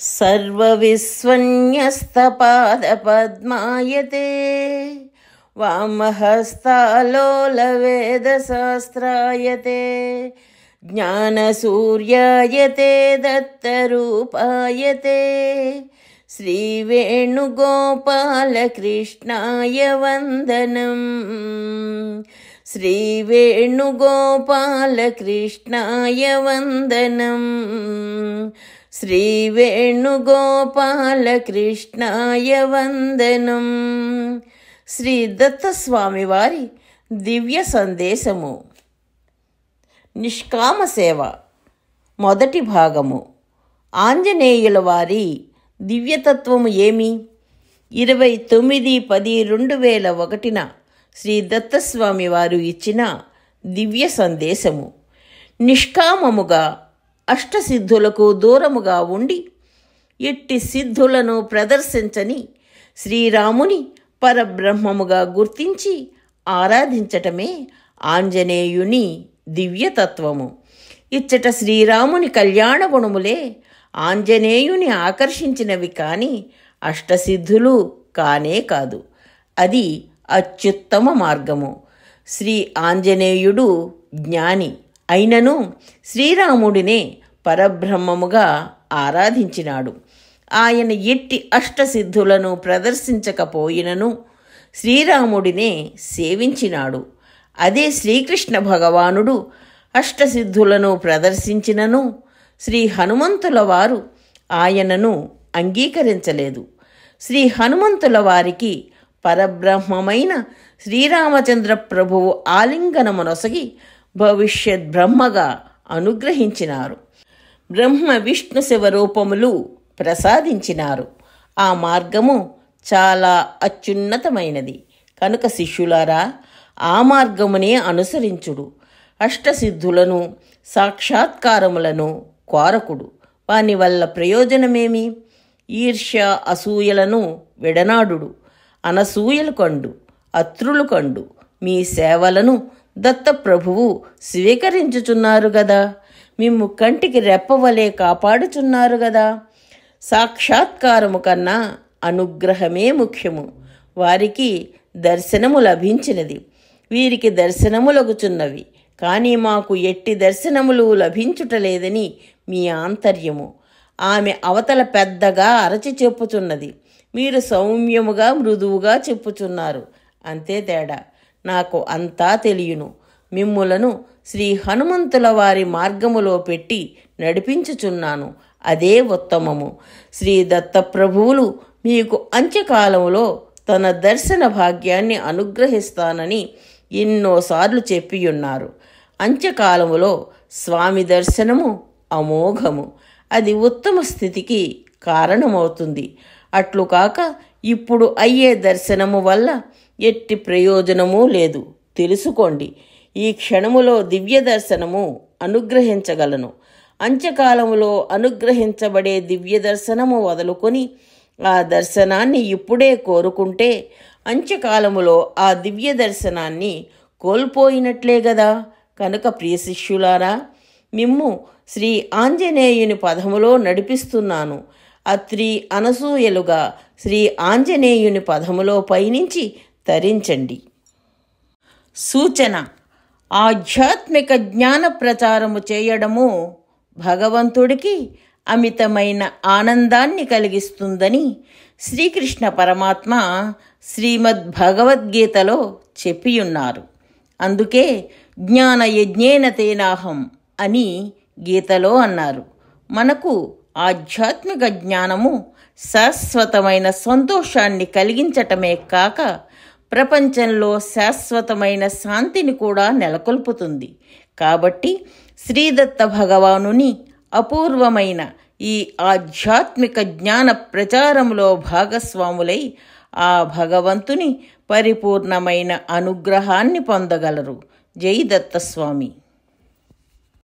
सर्वविस्वन्यस्तपादपद्मायते वामहस्तालोलवेदशास्त्रायते ज्ञानसूर्यायते दत्तरूपायते श्रीवेणुगोपालकृष्णाय वन्दनम्। श्रीवेणुगोपालकृष्णाय वन्दनम्। श्रीवेणुगोपालकृष्णाय वन्दनम्। శ్రీ దత్తస్వామి వారి దివ్య సందేశము. నిష్కామ సేవ మొదటి భాగము. ఆంజనేయుల వారి దివ్యతత్వము ఏమి? 29/10/2001 శ్రీ దత్తస్వామి వారు ఇచ్చిన దివ్య సందేశము. నిష్కామముగా అష్టసిద్ధులకు దూరముగా ఉండి ఎట్టి సిద్ధులను ప్రదర్శించని శ్రీరాముని పరబ్రహ్మముగా గుర్తించి ఆరాధించటమే ఆంజనేయుని దివ్యతత్వము. ఇచ్చట శ్రీరాముని కళ్యాణ గుణములే ఆంజనేయుని ఆకర్షించినవి కాని అష్టసిద్ధులు కానే కాదు. అది అత్యుత్తమ మార్గము. శ్రీ ఆంజనేయుడు జ్ఞాని అయినను శ్రీరాముడినే పరబ్రహ్మముగా ఆరాధించినాడు. ఆయన ఎట్టి అష్టసిద్ధులను ప్రదర్శించకపోయినను శ్రీరాముడినే సేవించినాడు. అదే శ్రీకృష్ణ భగవానుడు అష్టసిద్ధులను ప్రదర్శించినను శ్రీ హనుమంతుల వారు ఆయనను అంగీకరించలేదు. శ్రీ హనుమంతుల వారికి పరబ్రహ్మమైన శ్రీరామచంద్ర ప్రభువు ఆలింగనమునొసగి భవిష్యత్ బ్రహ్మగా అనుగ్రహించినారు. బ్రహ్మ విష్ణు శివ రూపములు ప్రసాదించినారు. ఆ మార్గము చాలా అత్యున్నతమైనది కనుక శిష్యులారా, ఆ మార్గమునే అనుసరించుడు. అష్టసిద్ధులను సాక్షాత్కారములను కోరకుడు. వాని వల్ల ప్రయోజనమేమి? ఈర్ష్య అసూయలను విడనాడుడు. అనసూయలు కండు అత్రులు కండు మీ సేవలను దత్తప్రభువు స్వీకరించుచున్నారు గదా. మిమ్ము కంటికి రెప్పవలే కాపాడుచున్నారు గదా. సాక్షాత్కారము కన్నా అనుగ్రహమే ముఖ్యము. వారికి దర్శనము లభించినది, వీరికి దర్శనములగుచున్నవి. కానీ మాకు ఎట్టి దర్శనములు లభించుటలేదని మీ ఆంతర్యము. ఆమె అవతల పెద్దగా అరచి చెప్పుచున్నది, మీరు సౌమ్యముగా మృదువుగా చెప్పుచున్నారు. అంతే తేడా. నాకు అంతా తెలియను. మిమ్ములను శ్రీ హనుమంతుల వారి మార్గములో పెట్టి నడిపించుచున్నాను. అదే ఉత్తమము. శ్రీ దత్తప్రభువులు మీకు అంత్యకాలములో తన దర్శన భాగ్యాన్ని అనుగ్రహిస్తానని ఎన్నోసార్లు చెప్పియున్నారు. అంత్యకాలములో స్వామి దర్శనము అమోఘము. అది ఉత్తమ స్థితికి కారణమవుతుంది. అట్లు కాక ఇప్పుడు అయ్యే దర్శనము వల్ల ఎట్టి ప్రయోజనము లేదు. తెలుసుకోండి. ఈ క్షణములో దివ్య దర్శనము అనుగ్రహించగలను. అంత్యకాలములో అనుగ్రహించబడే దివ్య దర్శనము వదులుకొని ఆ దర్శనాన్ని ఇప్పుడే కోరుకుంటే అంత్యకాలములో ఆ దివ్య దర్శనాన్ని కోల్పోయినట్లే గదా. కనుక ప్రియ శిష్యులారా, మిమ్ము శ్రీ ఆంజనేయుని పదములో నడిపిస్తున్నాను. అత్రి అనసూయలుగా శ్రీ ఆంజనేయుని పదములో పయనించి తరించండి. సూచన: ఆధ్యాత్మిక జ్ఞాన ప్రచారము చేయడము భగవంతుడికి అమితమైన ఆనందాన్ని కలిగిస్తుందని శ్రీకృష్ణ పరమాత్మ శ్రీమద్ భగవద్గీతలో చెప్పియున్నారు. అందుకే జ్ఞాన యజ్ఞేన తేనాహం అని గీతలో అన్నారు. మనకు ఆధ్యాత్మిక జ్ఞానము శాశ్వతమైన సంతోషాన్ని కలిగించటమే కాక ప్రపంచంలో శాశ్వతమైన శాంతిని కూడా నెలకొల్పుతుంది. కాబట్టి శ్రీదత్త భగవానుని అపూర్వమైన ఈ ఆధ్యాత్మిక జ్ఞాన ప్రచారంలో భాగస్వాములై ఆ భగవంతుని పరిపూర్ణమైన అనుగ్రహాన్ని పొందగలరు. జై దత్తస్వామి.